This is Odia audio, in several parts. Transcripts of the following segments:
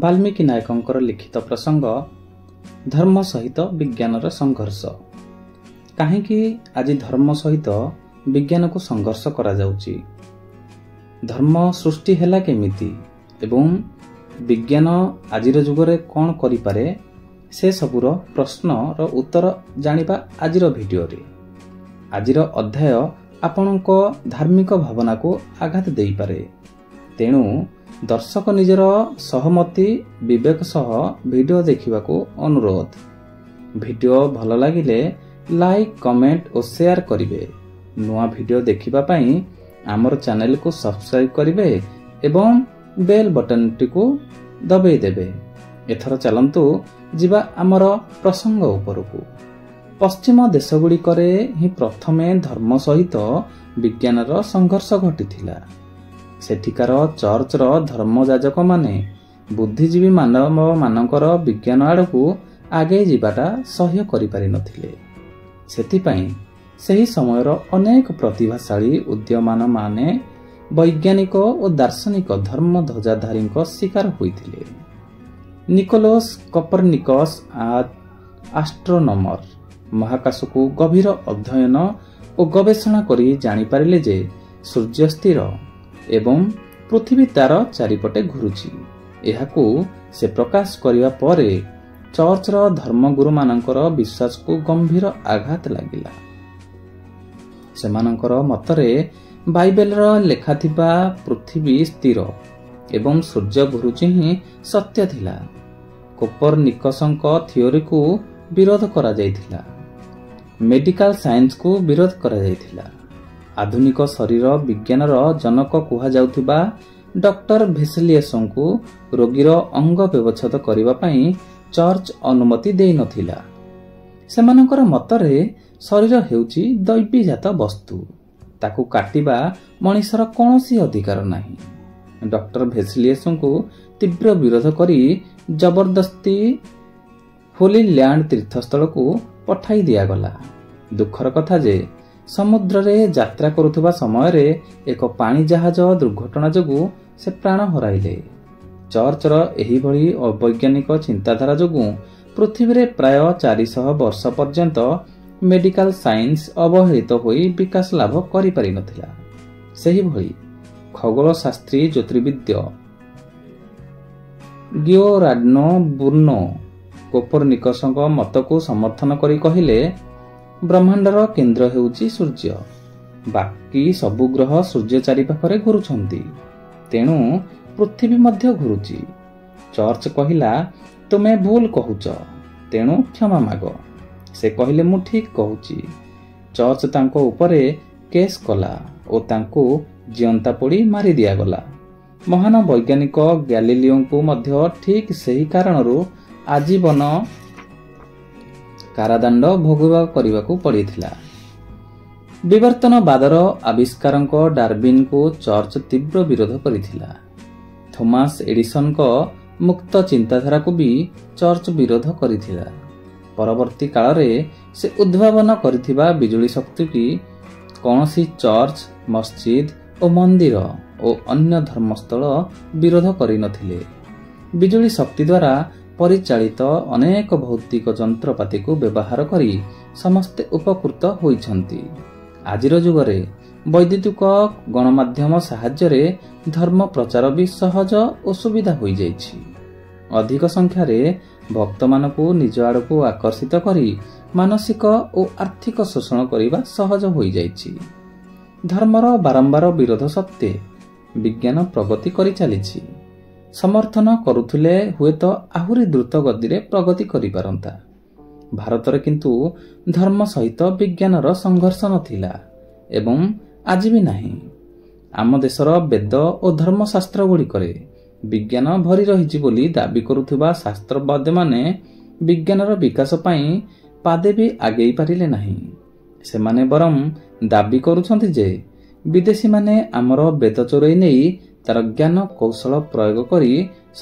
ବାଲ୍ମୀକି ନାୟକଙ୍କର ଲିଖିତ ପ୍ରସଙ୍ଗ ଧର୍ମ ସହିତ ବିଜ୍ଞାନର ସଂଘର୍ଷ। କାହିଁକି ଆଜି ଧର୍ମ ସହିତ ବିଜ୍ଞାନକୁ ସଂଘର୍ଷ କରାଯାଉଛି? ଧର୍ମ ସୃଷ୍ଟି ହେଲା କେମିତି ଏବଂ ବିଜ୍ଞାନ ଆଜିର ଯୁଗରେ କ'ଣ କରିପାରେ, ସେ ସବୁର ପ୍ରଶ୍ନର ଉତ୍ତର ଜାଣିବା ଆଜିର ଭିଡ଼ିଓରେ। ଆଜିର ଅଧ୍ୟାୟ ଆପଣଙ୍କ ଧାର୍ମିକ ଭାବନାକୁ ଆଘାତ ଦେଇପାରେ, ତେଣୁ ଦର୍ଶକ ନିଜର ସହମତି ବିବେକ ସହ ଭିଡ଼ିଓ ଦେଖିବାକୁ ଅନୁରୋଧ। ଭିଡ଼ିଓ ଭଲ ଲାଗିଲେ ଲାଇକ୍, କମେଣ୍ଟ ଓ ସେୟାର କରିବେ। ନୂଆ ଭିଡ଼ିଓ ଦେଖିବା ପାଇଁ ଆମର ଚ୍ୟାନେଲକୁ ସବସ୍କ୍ରାଇବ୍ କରିବେ ଏବଂ ବେଲ୍ ବଟନଟିକୁ ଦବାଇ ଦେବେ। ଏଥର ଚାଲନ୍ତୁ ଯିବା ଆମର ପ୍ରସଙ୍ଗ ଉପରକୁ। ପଶ୍ଚିମ ଦେଶଗୁଡ଼ିକରେ ହିଁ ପ୍ରଥମେ ଧର୍ମ ସହିତ ବିଜ୍ଞାନର ସଂଘର୍ଷ ଘଟିଥିଲା। ସେଠିକାର ଚର୍ଚ୍ଚର ଧର୍ମଯାଜକମାନେ ବୁଦ୍ଧିଜୀବୀ ମାନବମାନଙ୍କର ବିଜ୍ଞାନ ଆଡ଼କୁ ଆଗେଇ ଯିବାଟା ସହ୍ୟ କରିପାରିନଥିଲେ। ସେଥିପାଇଁ ସେହି ସମୟର ଅନେକ ପ୍ରତିଭାଶାଳୀ ଉଦ୍ୟମାନମାନେ ବୈଜ୍ଞାନିକ ଓ ଦାର୍ଶନିକ ଧର୍ମ ଧ୍ୱଜାଧାରୀଙ୍କ ଶିକାର ହୋଇଥିଲେ। ନିକୋଲସ୍ କପରନିକସ୍ ଆଷ୍ଟ୍ରୋନମର ମହାକାଶକୁ ଗଭୀର ଅଧ୍ୟୟନ ଓ ଗବେଷଣା କରି ଜାଣିପାରିଲେ ଯେ ସୂର୍ଯ୍ୟ ସ୍ଥିର ଏବଂ ପୃଥିବୀ ତାର ଚାରିପଟେ ଘୁରୁଛି। ଏହାକୁ ସେ ପ୍ରକାଶ କରିବା ପରେ ଚର୍ଚ୍ଚର ଧର୍ମଗୁରୁମାନଙ୍କର ବିଶ୍ୱାସକୁ ଗମ୍ଭୀର ଆଘାତ ଲାଗିଲା। ସେମାନଙ୍କର ମତରେ ବାଇବେଲର ଲେଖାଥିବା ପୃଥିବୀ ସ୍ଥିର ଏବଂ ସୂର୍ଯ୍ୟ ଘୁରୁଛି ହିଁ ସତ୍ୟ ଥିଲା। କୋପରନିକସଙ୍କ ଥିଓରିକୁ ବିରୋଧ କରାଯାଇଥିଲା। ମେଡିକାଲ ସାଇନ୍ସକୁ ବିରୋଧ କରାଯାଇଥିଲା। ଆଧୁନିକ ଶରୀର ବିଜ୍ଞାନର ଜନକ କୁହାଯାଉଥିବା ଡକ୍ଟର ଭେସେଲିୟସଙ୍କୁ ରୋଗୀର ଅଙ୍ଗ ବ୍ୟବଚ୍ଛେଦ କରିବା ପାଇଁ ଚର୍ଚ୍ଚ ଅନୁମତି ଦେଇନଥିଲା। ସେମାନଙ୍କର ମତରେ ଶରୀର ହେଉଛି ଦୈବୀଜାତ ବସ୍ତୁ, ତାକୁ କାଟିବା ମଣିଷର କୌଣସି ଅଧିକାର ନାହିଁ। ଡକ୍ଟର ଭେସେଲିୟସଙ୍କୁ ତୀବ୍ର ବିରୋଧ କରି ଜବରଦସ୍ତି ହୋଲି ଲ୍ୟାଣ୍ଡ ତୀର୍ଥସ୍ଥଳକୁ ପଠାଇ ଦିଆଗଲା। ଦୁଃଖର କଥା ଯେ ସମୁଦ୍ରରେ ଯାତ୍ରା କରୁଥିବା ସମୟରେ ଏକ ପାଣି ଜାହାଜ ଦୁର୍ଘଟଣା ଯୋଗୁଁ ସେ ପ୍ରାଣ ହରାଇଲେ। ଚର୍ଚ୍ଚର ଏହିଭଳି ଅବୈଜ୍ଞାନିକ ଚିନ୍ତାଧାରା ଯୋଗୁଁ ପୃଥିବୀରେ ପ୍ରାୟ 400 ବର୍ଷ ପର୍ଯ୍ୟନ୍ତ ମେଡିକାଲ ସାଇନ୍ସ ଅବହେଳିତ ହୋଇ ବିକାଶ ଲାଭ କରିପାରିନଥିଲା। ସେହିଭଳି ଖଗୋଳଶାସ୍ତ୍ରୀ ଜ୍ୟୋତିର୍ବିଦ୍ୟ ଗିଓରାର୍ଡୋ ବୁର୍ନୋ କୋପରନିକସଙ୍କ ମତକୁ ସମର୍ଥନ କରି କହିଲେ, ବ୍ରହ୍ମାଣ୍ଡର କେନ୍ଦ୍ର ହେଉଛି ସୂର୍ଯ୍ୟ। ବାକି ସବୁ ଗ୍ରହ ସୂର୍ଯ୍ୟ ଚାରିପାଖରେ ଘୁରୁଛନ୍ତି, ତେଣୁ ପୃଥିବୀ ମଧ୍ୟ ଘୁରୁଛି। ଚର୍ଚ୍ଚ କହିଲା, ତୁମେ ଭୁଲ କହୁଛ, ତେଣୁ କ୍ଷମା ମାଗ। ସେ କହିଲେ, ମୁଁ ଠିକ୍ କହୁଛି। ଚର୍ଚ୍ଚ ତାଙ୍କ ଉପରେ କେସ୍ କଲା ଓ ତାଙ୍କୁ ଜିଅନ୍ତା ପୋଡ଼ି ମାରି ଦିଆଗଲା। ମହାନ ବୈଜ୍ଞାନିକ ଗ୍ୟାଲିଲିଓଙ୍କୁ ମଧ୍ୟ ଠିକ୍ ସେହି କାରଣରୁ ଆଜୀବନ କାରାଦଣ୍ଡ ଭୋଗ କରିବାକୁ ପଡ଼ିଥିଲା। ବିବର୍ତ୍ତନବାଦର ଆବିଷ୍କାରକ ଡାର୍ବିନ୍ଙ୍କୁ ଚର୍ଚ୍ଚ ତୀବ୍ର ବିରୋଧ କରିଥିଲା। ଥୋମାସ ଏଡିସନଙ୍କ ମୁକ୍ତ ଚିନ୍ତାଧାରାକୁ ବି ଚର୍ଚ୍ଚ ବିରୋଧ କରିଥିଲା। ପରବର୍ତ୍ତୀ କାଳରେ ସେ ଉଦ୍ଭାବନ କରିଥିବା ବିଜୁଳି ଶକ୍ତିକୁ କୌଣସି ଚର୍ଚ୍ଚ, ମସଜିଦ ଓ ମନ୍ଦିର ଓ ଅନ୍ୟ ଧର୍ମସ୍ଥଳ ବିରୋଧ କରିନଥିଲେ। ବିଜୁଳି ଶକ୍ତି ଦ୍ୱାରା ପରିଚାଳିତ ଅନେକ ଭୌତିକ ଯନ୍ତ୍ରପାତିକୁ ବ୍ୟବହାର କରି ସମସ୍ତେ ଉପକୃତ ହୋଇଛନ୍ତି। ଆଜିର ଯୁଗରେ ବୈଦ୍ୟୁତିକ ଗଣମାଧ୍ୟମ ସାହାଯ୍ୟରେ ଧର୍ମ ପ୍ରଚାର ବି ସହଜ ଓ ସୁବିଧା ହୋଇଯାଇଛି। ଅଧିକ ସଂଖ୍ୟାରେ ଭକ୍ତମାନଙ୍କୁ ନିଜ ଆଡ଼କୁ ଆକର୍ଷିତ କରି ମାନସିକ ଓ ଆର୍ଥିକ ଶୋଷଣ କରିବା ସହଜ ହୋଇଯାଇଛି। ଧର୍ମର ବାରମ୍ବାର ବିରୋଧ ସତ୍ତ୍ୱେ ବିଜ୍ଞାନ ପ୍ରଗତି କରିଚାଲିଛି। ସମର୍ଥନ କରୁଥିଲେ ହୁଏତ ଆହୁରି ଦ୍ରୁତ ଗତିରେ ପ୍ରଗତି କରିପାରନ୍ତା। ଭାରତରେ କିନ୍ତୁ ଧର୍ମ ସହିତ ବିଜ୍ଞାନର ସଂଘର୍ଷ ନଥିଲା ଏବଂ ଆଜି ବି ନାହିଁ। ଆମ ଦେଶର ବେଦ ଓ ଧର୍ମଶାସ୍ତ୍ର ଗୁଡ଼ିକରେ ବିଜ୍ଞାନ ଭରି ରହିଛି ବୋଲି ଦାବି କରୁଥିବା ଶାସ୍ତ୍ରବାଦୀମାନେ ବିଜ୍ଞାନର ବିକାଶ ପାଇଁ ପାଦେ ବି ଆଗେଇ ପାରିଲେ ନାହିଁ। ସେମାନେ ବରଂ ଦାବି କରୁଛନ୍ତି ଯେ ବିଦେଶୀମାନେ ଆମର ବେଦ ଚୋରାଇ ନେଇ ତାର ଜ୍ଞାନ କୌଶଳ ପ୍ରୟୋଗ କରି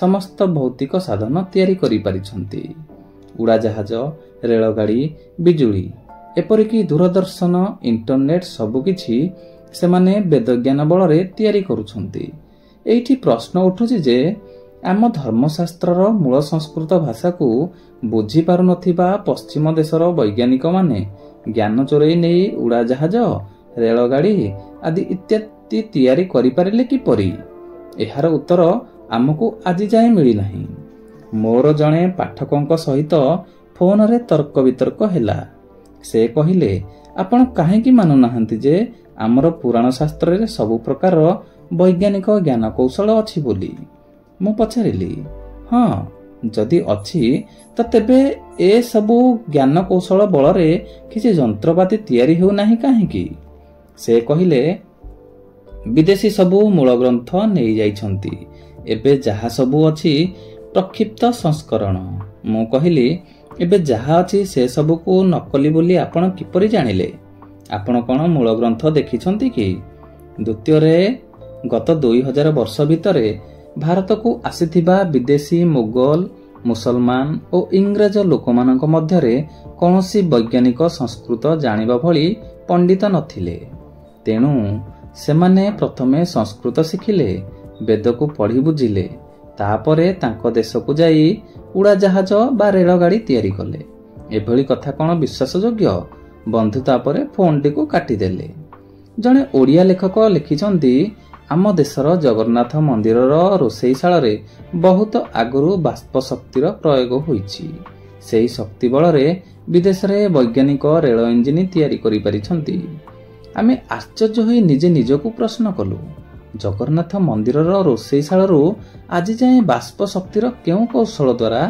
ସମସ୍ତ ଭୌତିକ ସାଧନ ତିଆରି କରିପାରିଛନ୍ତି। ଉଡ଼ାଜାହାଜ, ରେଳଗାଡ଼ି, ବିଜୁଳି, ଏପରିକି ଦୂରଦର୍ଶନ, ଇଣ୍ଟରନେଟ୍ ସବୁକିଛି ସେମାନେ ବେଦଜ୍ଞାନ ବଳରେ ତିଆରି କରୁଛନ୍ତି। ଏଇଠି ପ୍ରଶ୍ନ ଉଠୁଛି ଯେ ଆମ ଧର୍ମଶାସ୍ତ୍ରର ମୂଳ ସଂସ୍କୃତ ଭାଷାକୁ ବୁଝିପାରୁନଥିବା ପଶ୍ଚିମ ଦେଶର ବୈଜ୍ଞାନିକମାନେ ଜ୍ଞାନ ଚୋରେଇ ନେଇ ଉଡ଼ାଜାହାଜ, ରେଳଗାଡ଼ି ଆଦି ଇତ୍ୟାଦି ତିଆରି କରିପାରିଲେ କିପରି? ଏହାର ଉତ୍ତର ଆମକୁ ଆଜି ଯାଏଁ ମିଳିନାହିଁ। ମୋର ଜଣେ ପାଠକଙ୍କ ସହିତ ଫୋନରେ ତର୍କ ବିତର୍କ ହେଲା। ସେ କହିଲେ, ଆପଣ କାହିଁକି ମାନୁନାହାନ୍ତି ଯେ ଆମର ପୁରାଣ ଶାସ୍ତ୍ରରେ ସବୁ ପ୍ରକାରର ବୈଜ୍ଞାନିକ ଜ୍ଞାନ କୌଶଳ ଅଛି ବୋଲି? ମୁଁ ପଚାରିଲି, ହଁ, ଯଦି ଅଛି ତ ତେବେ ଏ ସବୁ ଜ୍ଞାନ କୌଶଳ ବଳରେ କିଛି ଯନ୍ତ୍ରପାତି ତିଆରି ହେଉନାହିଁ କାହିଁକି? ସେ କହିଲେ, ବିଦେଶୀ ସବୁ ମୂଳ ଗ୍ରନ୍ଥ ନେଇଯାଇଛନ୍ତି। ଏବେ ଯାହା ସବୁ ଅଛି ପ୍ରକ୍ଷିପ୍ତ ସଂସ୍କରଣ। ମୁଁ କହିଲି, ଏବେ ଯାହା ଅଛି ସେ ସବୁକୁ ନକଲି ବୋଲି ଆପଣ କିପରି ଜାଣିଲେ? ଆପଣ କ'ଣ ମୂଳ ଗ୍ରନ୍ଥ ଦେଖିଛନ୍ତି କି? ଦ୍ୱିତୀୟରେ, ଗତ 2000 ବର୍ଷ ଭିତରେ ଭାରତକୁ ଆସିଥିବା ବିଦେଶୀ ମୋଗଲ, ମୁସଲମାନ ଓ ଇଂରେଜ ଲୋକମାନଙ୍କ ମଧ୍ୟରେ କୌଣସି ବୈଜ୍ଞାନିକ ସଂସ୍କୃତ ଜାଣିବା ଭଳି ପଣ୍ଡିତ ନଥିଲେ। ତେଣୁ ସେମାନେ ପ୍ରଥମେ ସଂସ୍କୃତ ଶିଖିଲେ, ବେଦକୁ ପଢ଼ି ବୁଝିଲେ, ତାପରେ ତାଙ୍କ ଦେଶକୁ ଯାଇ ଉଡ଼ାଜାହାଜ ବା ରେଳଗାଡ଼ି ତିଆରି କଲେ। ଏଭଳି କଥା କ'ଣ ବିଶ୍ୱାସଯୋଗ୍ୟ? ବନ୍ଧୁ ତାପରେ ଫୋନ୍ଟିକୁ କାଟିଦେଲେ। ଜଣେ ଓଡ଼ିଆ ଲେଖକ ଲେଖିଛନ୍ତି, ଆମ ଦେଶର ଜଗନ୍ନାଥ ମନ୍ଦିରର ରୋଷେଇଶାଳରେ ବହୁତ ଆଗରୁ ବାଷ୍ପ ଶକ୍ତିର ପ୍ରୟୋଗ ହୋଇଛି। ସେହି ଶକ୍ତି ବଳରେ ବିଦେଶରେ ବୈଜ୍ଞାନିକ ରେଳ ଇଞ୍ଜିନ ତିଆରି କରିପାରିଛନ୍ତି। ଆମେ ଆଶ୍ଚର୍ଯ୍ୟ ହୋଇ ନିଜେ ନିଜକୁ ପ୍ରଶ୍ନ କଲୁ, ଜଗନ୍ନାଥ ମନ୍ଦିରର ରୋଷେଇଶାଳରୁ ଆଜି ଯାଏଁ ବାଷ୍ପ ଶକ୍ତିର କେଉଁ କୌଶଳ ଦ୍ୱାରା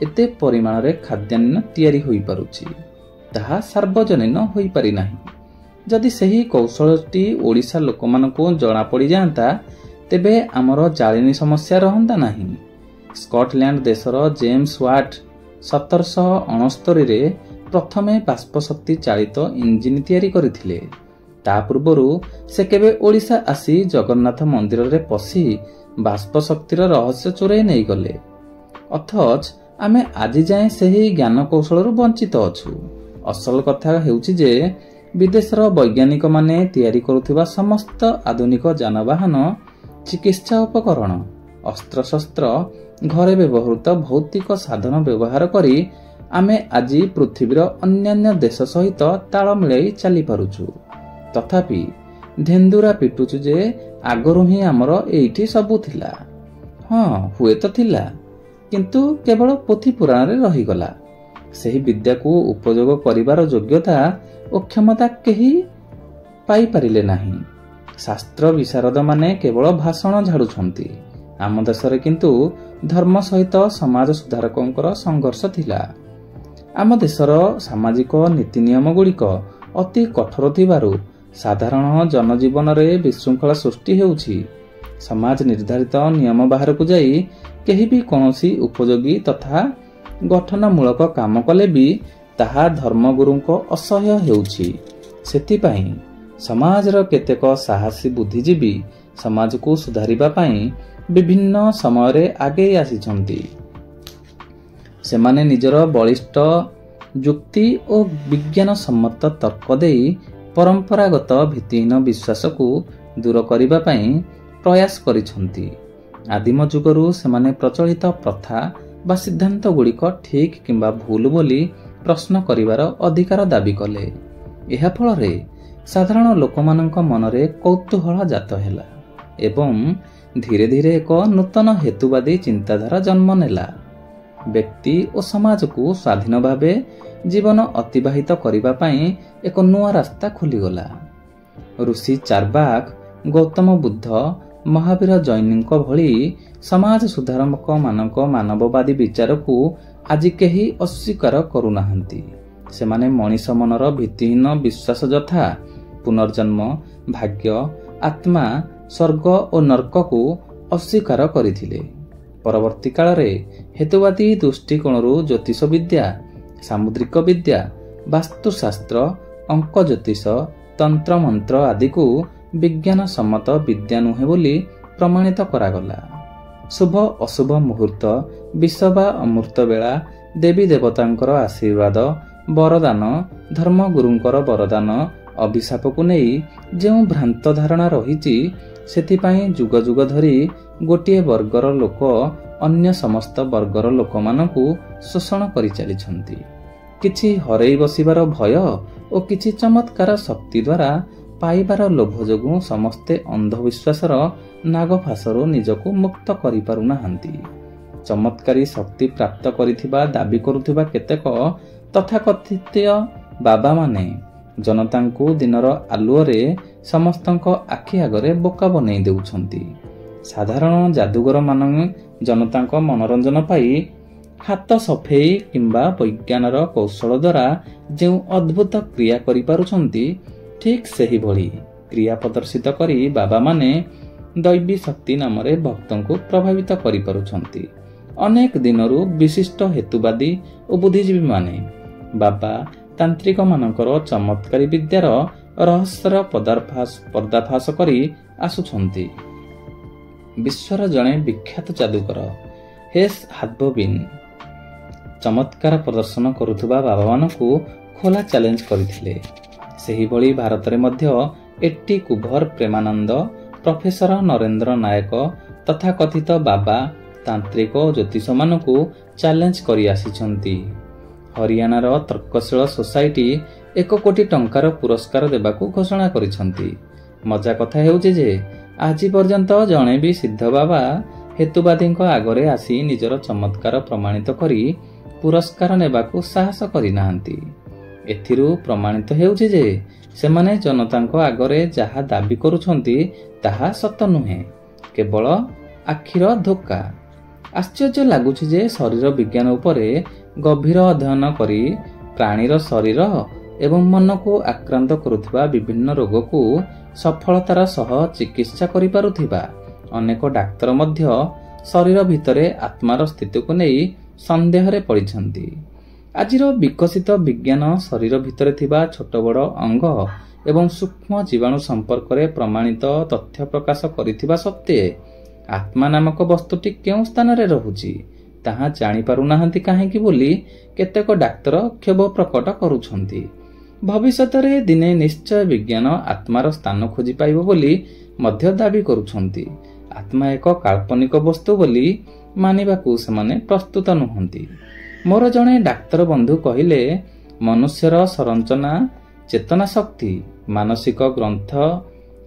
ଏତେ ପରିମାଣରେ ଖାଦ୍ୟାନ୍ନ ତିଆରି ହୋଇପାରୁଛି? ତାହା ସାର୍ବଜନୀନ ହୋଇପାରିନାହିଁ। ଯଦି ସେହି କୌଶଳଟି ଓଡ଼ିଶା ଲୋକମାନଙ୍କୁ ଜଣାପଡ଼ିଯାଆନ୍ତା, ତେବେ ଆମର ଜାଳେଣୀ ସମସ୍ୟା ରହନ୍ତା ନାହିଁ। ସ୍କଟଲ୍ୟାଣ୍ଡ ଦେଶର ଜେମ୍ସ ୱାଟ୍ 1769ରେ ପ୍ରଥମେ ବାଷ୍ପଶକ୍ତି ଚାଳିତ ଇଞ୍ଜିନ ତିଆରି କରିଥିଲେ। ତା ପୂର୍ବରୁ ସେ କେବେ ଓଡ଼ିଶା ଆସି ଜଗନ୍ନାଥ ମନ୍ଦିରରେ ପଶି ବାଷ୍ପଶକ୍ତିର ରହସ୍ୟ ଚୋରାଇ ନେଇଗଲେ। ଅଥଚ ଆମେ ଆଜି ଯାଏଁ ସେହି ଜ୍ଞାନ କୌଶଳରୁ ବଞ୍ଚିତ ଅଛୁ। ଅସଲ କଥା ହେଉଛି ଯେ ବିଦେଶର ବୈଜ୍ଞାନିକମାନେ ତିଆରି କରୁଥିବା ସମସ୍ତ ଆଧୁନିକ ଯାନବାହନ, ଚିକିତ୍ସା ଉପକରଣ, ଅସ୍ତ୍ରଶସ୍ତ୍ର, ଘରେ ବ୍ୟବହୃତ ଭୌତିକ ସାଧନ ବ୍ୟବହାର କରି ଆମେ ଆଜି ପୃଥିବୀର ଅନ୍ୟାନ୍ୟ ଦେଶ ସହିତ ତାଳ ମିଳାଇ ଚାଲିପାରୁଛୁ। ତଥାପି ଧେନ୍ଦୁରା ପିଟୁଛୁ ଯେ ଆଗରୁ ହିଁ ଆମର ଏଇଠି ସବୁ ଥିଲା। ହଁ, ହୁଏତ ଥିଲା, କିନ୍ତୁ କେବଳ ପୋଥି ପୁରାଣରେ ରହିଗଲା। ସେହି ବିଦ୍ୟାକୁ ଉପଯୋଗ କରିବାର ଯୋଗ୍ୟତା ଓ କ୍ଷମତା କେହି ପାଇପାରିଲେ ନାହିଁ। ଶାସ୍ତ୍ର ବିଶାରଦମାନେ କେବଳ ଭାଷଣ ଝାଡୁଛନ୍ତି। ଆମ ଦେଶରେ କିନ୍ତୁ ଧର୍ମ ସହିତ ସମାଜ ସୁଧାରକଙ୍କର ସଂଘର୍ଷ ଥିଲା। ଆମ ଦେଶର ସାମାଜିକ ନୀତି ନିୟମ ଗୁଡ଼ିକ ଅତି କଠୋର ଥିବାରୁ ସାଧାରଣ ଜନଜୀବନରେ ବିଶୃଙ୍ଖଳା ସୃଷ୍ଟି ହେଉଛି। ସମାଜ ନିର୍ଦ୍ଧାରିତ ନିୟମ ବାହାରକୁ ଯାଇ କେହି ବି କୌଣସି ଉପଯୋଗୀ ତଥା ଗଠନମୂଳକ କାମ କଲେ ବି ତାହା ଧର୍ମଗୁରୁଙ୍କ ଅସହ୍ୟ ହେଉଛି। ସେଥିପାଇଁ ସମାଜର କେତେକ ସାହସୀ ବୁଦ୍ଧିଜୀବୀ ସମାଜକୁ ସୁଧାରିବା ପାଇଁ ବିଭିନ୍ନ ସମୟରେ ଆଗେଇ ଆସିଛନ୍ତି। ସେମାନେ ନିଜର ବଳିଷ୍ଠ ଯୁକ୍ତି ଓ ବିଜ୍ଞାନ ସମ୍ମତ ତର୍କ ଦେଇ ପରମ୍ପରାଗତ ଭିତ୍ତିହୀନ ବିଶ୍ୱାସକୁ ଦୂର କରିବା ପାଇଁ ପ୍ରୟାସ କରିଛନ୍ତି। ଆଦିମ ଯୁଗରୁ ସେମାନେ ପ୍ରଚଳିତ ପ୍ରଥା ବା ସିଦ୍ଧାନ୍ତ ଗୁଡ଼ିକ ଠିକ୍ କିମ୍ବା ଭୁଲ ବୋଲି ପ୍ରଶ୍ନ କରିବାର ଅଧିକାର ଦାବି କଲେ। ଏହା ଫଳରେ ସାଧାରଣ ଲୋକମାନଙ୍କ ମନରେ କୌତୂହଳ ଜାତ ହେଲା ଏବଂ ଧୀରେ ଧୀରେ ଏକ ନୂତନ ହେତୁବାଦୀ ଚିନ୍ତାଧାରା ଜନ୍ମ ନେଲା। ବ୍ୟକ୍ତି ଓ ସମାଜକୁ ସ୍ୱାଧୀନ ଭାବେ ଜୀବନ ଅତିବାହିତ କରିବା ପାଇଁ ଏକ ନୂଆ ରାସ୍ତା ଖୋଲିଗଲା। ଋଷି ଚାର୍ବାକ, ଗୌତମ ବୁଦ୍ଧ, ମହାବୀର ଜୈନଙ୍କ ଭଳି ସମାଜ ସୁଧାରକମାନଙ୍କ ମାନବବାଦୀ ବିଚାରକୁ ଆଜି କେହି ଅସ୍ୱୀକାର କରୁନାହାନ୍ତି। ସେମାନେ ମଣିଷ ମନର ଭିତ୍ତିହୀନ ବିଶ୍ୱାସ ଯଥା ପୁନର୍ଜନ୍ମ, ଭାଗ୍ୟ, ଆତ୍ମା, ସ୍ୱର୍ଗ ଓ ନର୍କକୁ ଅସ୍ୱୀକାର କରିଥିଲେ। ପରବର୍ତ୍ତୀ କାଳରେ ହେତୁବାଦୀ ଦୃଷ୍ଟିକୋଣରୁ ଜ୍ୟୋତିଷ ବିଦ୍ୟା, ସାମୁଦ୍ରିକ ବିଦ୍ୟା, ବାସ୍ତୁଶାସ୍ତ୍ର, ଅଙ୍କ ଜ୍ୟୋତିଷ, ତନ୍ତ୍ରମନ୍ତ୍ର ଆଦିକୁ ବିଜ୍ଞାନ ସମ୍ମତ ବିଦ୍ୟା ନୁହେଁ ବୋଲି ପ୍ରମାଣିତ କରାଗଲା। ଶୁଭ ଅଶୁଭ ମୁହୂର୍ତ୍ତ, ବିଷ ବା ଅମୃତ ବେଳା, ଦେବୀ ଦେବତାଙ୍କର ଆଶୀର୍ବାଦ, ବରଦାନ, ଧର୍ମଗୁରୁଙ୍କର ବରଦାନ, ଅଭିଶାପକୁ ନେଇ ଯେଉଁ ଭ୍ରାନ୍ତ ଧାରଣା ରହିଛି, ସେଥିପାଇଁ ଯୁଗ ଯୁଗ ଧରି ଗୋଟିଏ ବର୍ଗର ଲୋକ ଅନ୍ୟ ସମସ୍ତ ବର୍ଗର ଲୋକମାନଙ୍କୁ ଶୋଷଣ କରିଚାଲିଛନ୍ତି। କିଛି ହରେଇ ବସିବାର ଭୟ ଓ କିଛି ଚମତ୍କାର ଶକ୍ତି ଦ୍ୱାରା ପାଇବାର ଲୋଭ ଯୋଗୁଁ ସମସ୍ତେ ଅନ୍ଧବିଶ୍ୱାସର ନାଗଫାଶରୁ ନିଜକୁ ମୁକ୍ତ କରିପାରୁନାହାନ୍ତି। ଚମତ୍କାରୀ ଶକ୍ତି ପ୍ରାପ୍ତ କରିଥିବା ଦାବି କରୁଥିବା କେତେକ ତଥାକଥିତ ବାବାମାନେ ଜନତାଙ୍କୁ ଦିନର ଆଲୁଅରେ ସମସ୍ତଙ୍କ ଆଖି ଆଗରେ ବୋକା ବନେଇ ଦେଉଛନ୍ତି। ସାଧାରଣ ଯାଦୁଗରମାନେ ଜନତାଙ୍କ ମନୋରଞ୍ଜନ ପାଇଁ ହାତ ସଫେଇ କିମ୍ବା ବୈଜ୍ଞାନର କୌଶଳ ଦ୍ୱାରା ଯେଉଁ ଅଦ୍ଭୁତ କ୍ରିୟା କରିପାରୁଛନ୍ତି, ଠିକ୍ ସେହିଭଳି କ୍ରିୟା ପ୍ରଦର୍ଶିତ କରି ବାବାମାନେ ଦୈବୀ ଶକ୍ତି ନାମରେ ଭକ୍ତଙ୍କୁ ପ୍ରଭାବିତ କରିପାରୁଛନ୍ତି। ଅନେକ ଦିନରୁ ବିଶିଷ୍ଟ ହେତୁବାଦୀ ଓ ବୁଦ୍ଧିଜୀବୀମାନେ ବାବା ତାନ୍ତ୍ରିକମାନଙ୍କର ଚମତ୍କାରୀ ବିଦ୍ୟାର ରହସ୍ୟର ପର୍ଦ୍ଦାଫାଶ କରି ଆସୁଛନ୍ତି। ବିଶ୍ୱର ଜଣେ ବିଖ୍ୟାତ ଯାଦୁକର ହେସ୍ ହାଦବୋବିନ୍ ଚମତ୍କାର ପ୍ରଦର୍ଶନ କରୁଥିବା ବାବାମାନଙ୍କୁ ଖୋଲା ଚ୍ୟାଲେଞ୍ଜ କରିଥିଲେ। ସେହିଭଳି ଭାରତରେ ମଧ୍ୟ ଏଟି କୁଭର ପ୍ରେମାନନ୍ଦ, ପ୍ରଫେସର ନରେନ୍ଦ୍ର ନାୟକ ତଥାକଥିତ ବାବା, ତାନ୍ତ୍ରିକ ଓ ଜ୍ୟୋତିଷମାନଙ୍କୁ ଚ୍ୟାଲେଞ୍ଜ କରି ଆସିଛନ୍ତି। ହରିୟାଣାର ତର୍କଶୀଳ ସୋସାଇଟି 1 କୋଟି ଟଙ୍କାର ପୁରସ୍କାର ଦେବାକୁ ଘୋଷଣା କରିଛନ୍ତି। ମଜା କଥା ହେଉଛି ଯେ ଆଜି ପର୍ଯ୍ୟନ୍ତ ଜଣେ ବି ସିଦ୍ଧ ବାବା ହେତୁବାଦୀଙ୍କ ଆଗରେ ଆସି ନିଜର ଚମତ୍କାର ପ୍ରମାଣିତ କରି ପୁରସ୍କାର ନେବାକୁ ସାହସ କରିନାହାନ୍ତି। ଏଥିରୁ ପ୍ରମାଣିତ ହେଉଛି ଯେ ସେମାନେ ଜନତାଙ୍କ ଆଗରେ ଯାହା ଦାବି କରୁଛନ୍ତି ତାହା ସତ ନୁହେଁ, କେବଳ ଆଖିର ଧୋକା। ଆଶ୍ଚର୍ଯ୍ୟ ଲାଗୁଛି ଯେ ଶରୀର ବିଜ୍ଞାନ ଉପରେ ଗଭୀର ଅଧ୍ୟୟନ କରି ପ୍ରାଣୀର ଶରୀର ଏବଂ ମନକୁ ଆକ୍ରାନ୍ତ କରୁଥିବା ବିଭିନ୍ନ ରୋଗକୁ ସଫଳତାର ସହ ଚିକିତ୍ସା କରିପାରୁଥିବା ଅନେକ ଡାକ୍ତର ମଧ୍ୟ ଶରୀର ଭିତରେ ଆତ୍ମାର ସ୍ଥିତିକୁ ନେଇ ସନ୍ଦେହରେ ପଡ଼ିଛନ୍ତି। ଆଜିର ବିକଶିତ ବିଜ୍ଞାନ ଶରୀର ଭିତରେ ଥିବା ଛୋଟ ବଡ଼ ଅଙ୍ଗ ଏବଂ ସୂକ୍ଷ୍ମ ଜୀବାଣୁ ସମ୍ପର୍କରେ ପ୍ରମାଣିତ ତଥ୍ୟ ପ୍ରକାଶ କରିଥିବା ସତ୍ତ୍ୱେ ଆତ୍ମା ନାମକ ବସ୍ତୁଟି କେଉଁ ସ୍ଥାନରେ ରହୁଛି ତାହା ଜାଣିପାରୁନାହାନ୍ତି କାହିଁକି ବୋଲି କେତେକ ଡାକ୍ତର କ୍ଷୋଭ ପ୍ରକଟ କରୁଛନ୍ତି। ଭବିଷ୍ୟତରେ ଦିନେ ନିଶ୍ଚୟ ବିଜ୍ଞାନ ଆତ୍ମାର ସ୍ଥାନ ଖୋଜି ପାଇବ ବୋଲି ମଧ୍ୟ ଦାବି କରୁଛନ୍ତି। ଆତ୍ମା ଏକ କାଳ୍ପନିକ ବସ୍ତୁ ବୋଲି ମାନିବାକୁ ସେମାନେ ପ୍ରସ୍ତୁତ ନୁହନ୍ତି। ମୋର ଜଣେ ଡାକ୍ତର ବନ୍ଧୁ କହିଲେ, ମନୁଷ୍ୟର ସଂରଚନା, ଚେତନା ଶକ୍ତି, ମାନସିକ ଗ୍ରନ୍ଥ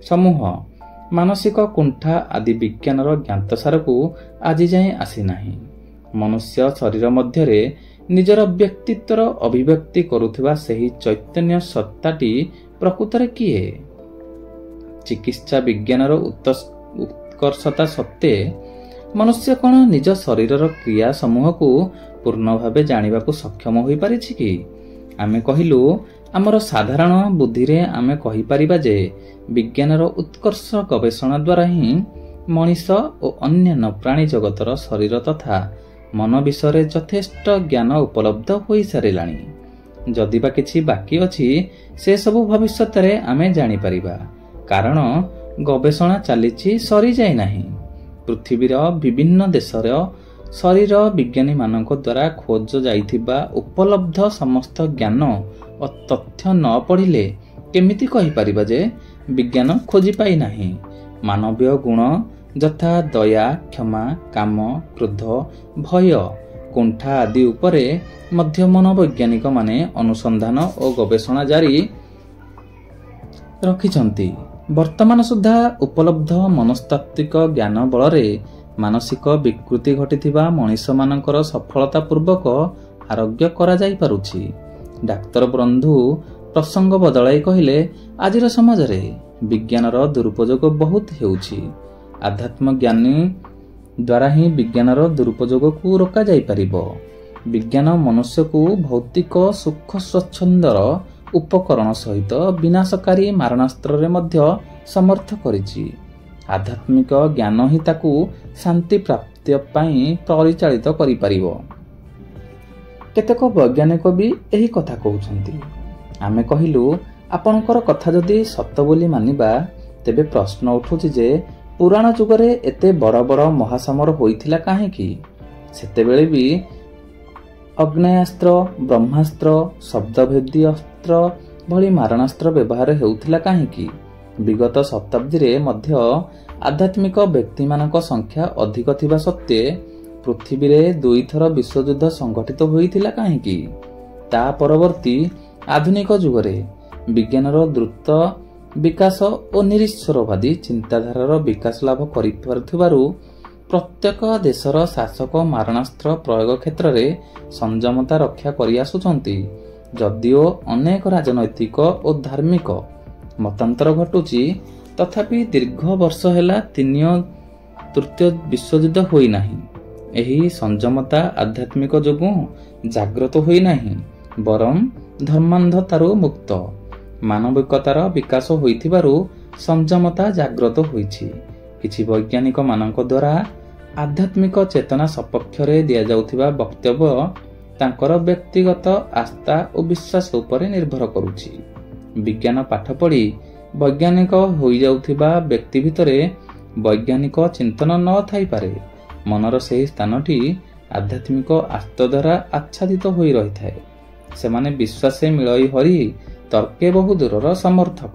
ସମୂହ, ମାନସିକ କୁଣ୍ଠା ଆଦି ବିଜ୍ଞାନର ଜ୍ଞାତସାରକୁ ଆଜି ଯାଏଁ ଆସିନାହିଁ। ମନୁଷ୍ୟ ଶରୀର ମଧ୍ୟରେ ନିଜର ବ୍ୟକ୍ତିତ୍ୱର ଅଭିବ୍ୟକ୍ତି କରୁଥିବା ସେହି ଚୈତନ୍ୟ ସତ୍ତାଟି ପ୍ରକୃତରେ କିଏ? ଚିକିତ୍ସା ବିଜ୍ଞାନର ଉତ୍କର୍ଷତା ସତ୍ତ୍ୱେ ମନୁଷ୍ୟ କ'ଣ ନିଜ ଶରୀରର କ୍ରିୟା ସମୂହକୁ ପୂର୍ଣ୍ଣ ଭାବେ ଜାଣିବାକୁ ସକ୍ଷମ ହୋଇପାରିଛି କି? ଆମେ କହିଲୁ, ଆମର ସାଧାରଣ ବୁଦ୍ଧିରେ ଆମେ କହିପାରିବା ଯେ ବିଜ୍ଞାନର ଉତ୍କର୍ଷ ଗବେଷଣା ଦ୍ୱାରା ହିଁ ମଣିଷ ଓ ଅନ୍ୟାନ୍ୟ ପ୍ରାଣୀ ଜଗତର ଶରୀର ତଥା ମନ ବିଷୟରେ ଯଥେଷ୍ଟ ଜ୍ଞାନ ଉପଲବ୍ଧ ହୋଇସାରିଲାଣି। ଯଦିବା କିଛି ବାକି ଅଛି, ସେସବୁ ଭବିଷ୍ୟତରେ ଆମେ ଜାଣିପାରିବା, କାରଣ ଗବେଷଣା ଚାଲିଛି, ସରିଯାଇ ନାହିଁ। ପୃଥିବୀର ବିଭିନ୍ନ ଦେଶର ଶରୀର ବିଜ୍ଞାନୀମାନଙ୍କ ଦ୍ୱାରା ଖୋଜ ଯାଇଥିବା ଉପଲବ୍ଧ ସମସ୍ତ ଜ୍ଞାନ ଓ ତଥ୍ୟ ନ ପଢ଼ିଲେ କେମିତି କହିପାରିବା ଯେ ବିଜ୍ଞାନ ଖୋଜି ପାଇନାହିଁ? ମାନବୀୟ ଗୁଣ ଯଥା ଦୟା, କ୍ଷମା, କାମ, କ୍ରୋଧ, ଭୟ, କୁଣ୍ଠା ଆଦି ଉପରେ ମଧ୍ୟ ମନୋବୈଜ୍ଞାନିକମାନେ ଅନୁସନ୍ଧାନ ଓ ଗବେଷଣା ଜାରି ରଖିଛନ୍ତି। ବର୍ତ୍ତମାନ ସୁଦ୍ଧା ଉପଲବ୍ଧ ମନସ୍ତାତ୍ତ୍ୱିକ ଜ୍ଞାନ ବଳରେ ମାନସିକ ବିକୃତି ଘଟିଥିବା ମଣିଷମାନଙ୍କର ସଫଳତାପୂର୍ବକ ଆରୋଗ୍ୟ କରାଯାଇପାରୁଛି। ଡାକ୍ତର ବନ୍ଧୁ ପ୍ରସଙ୍ଗ ବଦଳାଇ କହିଲେ, ଆଜିର ସମାଜରେ ବିଜ୍ଞାନର ଦୁରୁପଯୋଗ ବହୁତ ହେଉଛି। ଆଧ୍ୟାତ୍ମ ଜ୍ଞାନୀ ଦ୍ୱାରା ହିଁ ବିଜ୍ଞାନର ଦୁରୁପଯୋଗକୁ ରୋକାଯାଇପାରିବ। ବିଜ୍ଞାନ ମନୁଷ୍ୟକୁ ଭୌତିକ ସୁଖ ସ୍ୱଚ୍ଛନ୍ଦର ଉପକରଣ ସହିତ ବିନାଶକାରୀ ମାରଣାସ୍ତ୍ରରେ ମଧ୍ୟ ସମର୍ଥ କରିଛି। ଆଧ୍ୟାତ୍ମିକ ଜ୍ଞାନ ହିଁ ତାକୁ ଶାନ୍ତି ପ୍ରାପ୍ତି ପାଇଁ ପରିଚାଳିତ କରିପାରିବ। କେତେକ ବୈଜ୍ଞାନିକ ବି ଏହି କଥା କହୁଛନ୍ତି। ଆମେ କହିଲୁ, ଆପଣଙ୍କର କଥା ଯଦି ସତ ବୋଲି ମାନିବା, ତେବେ ପ୍ରଶ୍ନ ଉଠୁଛି ଯେ ପୁରାଣ ଯୁଗରେ ଏତେ ବଡ଼ ବଡ଼ ମହାସମର ହୋଇଥିଲା କାହିଁକି? ସେତେବେଳେ ବି ଅଗ୍ନେୟାସ୍ତ୍ର, ବ୍ରହ୍ମାସ୍ତ୍ର, ଶବ୍ଦଭେଦୀ ଅସ୍ତ୍ର ଭଳି ମାରଣାସ୍ତ୍ର ବ୍ୟବହାର ହେଉଥିଲା କାହିଁକି? ବିଗତ ଶତାବ୍ଦୀରେ ମଧ୍ୟ ଆଧ୍ୟାତ୍ମିକ ବ୍ୟକ୍ତିମାନଙ୍କ ସଂଖ୍ୟା ଅଧିକ ଥିବା ସତ୍ତ୍ୱେ ପୃଥିବୀରେ 2 ଥର ବିଶ୍ୱଯୁଦ୍ଧ ସଂଘଟିତ ହୋଇଥିଲା କାହିଁକି? ତା ପରବର୍ତ୍ତୀ ଆଧୁନିକ ଯୁଗରେ ବିଜ୍ଞାନର ଦ୍ରୁତ ବିକାଶ ଓ ନିରୀଶ୍ୱରବାଦୀ ଚିନ୍ତାଧାରାର ବିକାଶ ଲାଭ କରିପାରୁଥିବାରୁ ପ୍ରତ୍ୟେକ ଦେଶର ଶାସକ ମାରଣାସ୍ତ୍ର ପ୍ରୟୋଗ କ୍ଷେତ୍ରରେ ସଂଯମତା ରକ୍ଷା କରିଆସୁଛନ୍ତି। ଯଦିଓ ଅନେକ ରାଜନୈତିକ ଓ ଧାର୍ମିକ ମତାନ୍ତର ଘଟୁଛି, ତଥାପି ଦୀର୍ଘ ବର୍ଷ ହେଲା ତୃତୀୟ ବିଶ୍ୱଯୁଦ୍ଧ ହୋଇନାହିଁ। ଏହି ସଂଯମତା ଆଧ୍ୟାତ୍ମିକ ଯୋଗୁଁ ଜାଗ୍ରତ ହୋଇନାହିଁ, ବରଂ ଧର୍ମାନ୍ଧତାରୁ ମୁକ୍ତ ମାନବିକତାର ବିକାଶ ହୋଇଥିବାରୁ ସଂଯମତା ଜାଗ୍ରତ ହୋଇଛି। କିଛି ବୈଜ୍ଞାନିକ ମାନଙ୍କ ଦ୍ୱାରା ଆଧ୍ୟାତ୍ମିକ ଚେତନା ସପକ୍ଷରେ ଦିଆଯାଉଥିବା ବକ୍ତବ୍ୟ ତାଙ୍କର ବ୍ୟକ୍ତିଗତ ଆସ୍ଥା ଓ ବିଶ୍ୱାସ ଉପରେ ନିର୍ଭର କରୁଛି। ବିଜ୍ଞାନ ପାଠ ପଢ଼ି ବୈଜ୍ଞାନିକ ହୋଇଯାଉଥିବା ବ୍ୟକ୍ତି ଭିତରେ ବୈଜ୍ଞାନିକ ଚିନ୍ତନ ନ ଥାଇପାରେ। ମନର ସେହି ସ୍ଥାନଟି ଆଧ୍ୟାତ୍ମିକ ଆସ୍ଥା ଦ୍ୱାରା ଆଚ୍ଛାଦିତ ହୋଇ ରହିଥାଏ। ସେମାନେ ବିଶ୍ୱାସେ ମିଳଇ ହରି ତର୍କେ ବହୁ ଦୂରର ସମର୍ଥକ।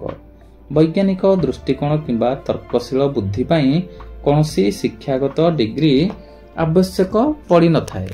ବୈଜ୍ଞାନିକ ଦୃଷ୍ଟିକୋଣ କିମ୍ବା ତର୍କଶୀଳ ବୁଦ୍ଧି ପାଇଁ କୌଣସି ଶିକ୍ଷାଗତ ଡିଗ୍ରୀ ଆବଶ୍ୟକ ପଡ଼ିନଥାଏ।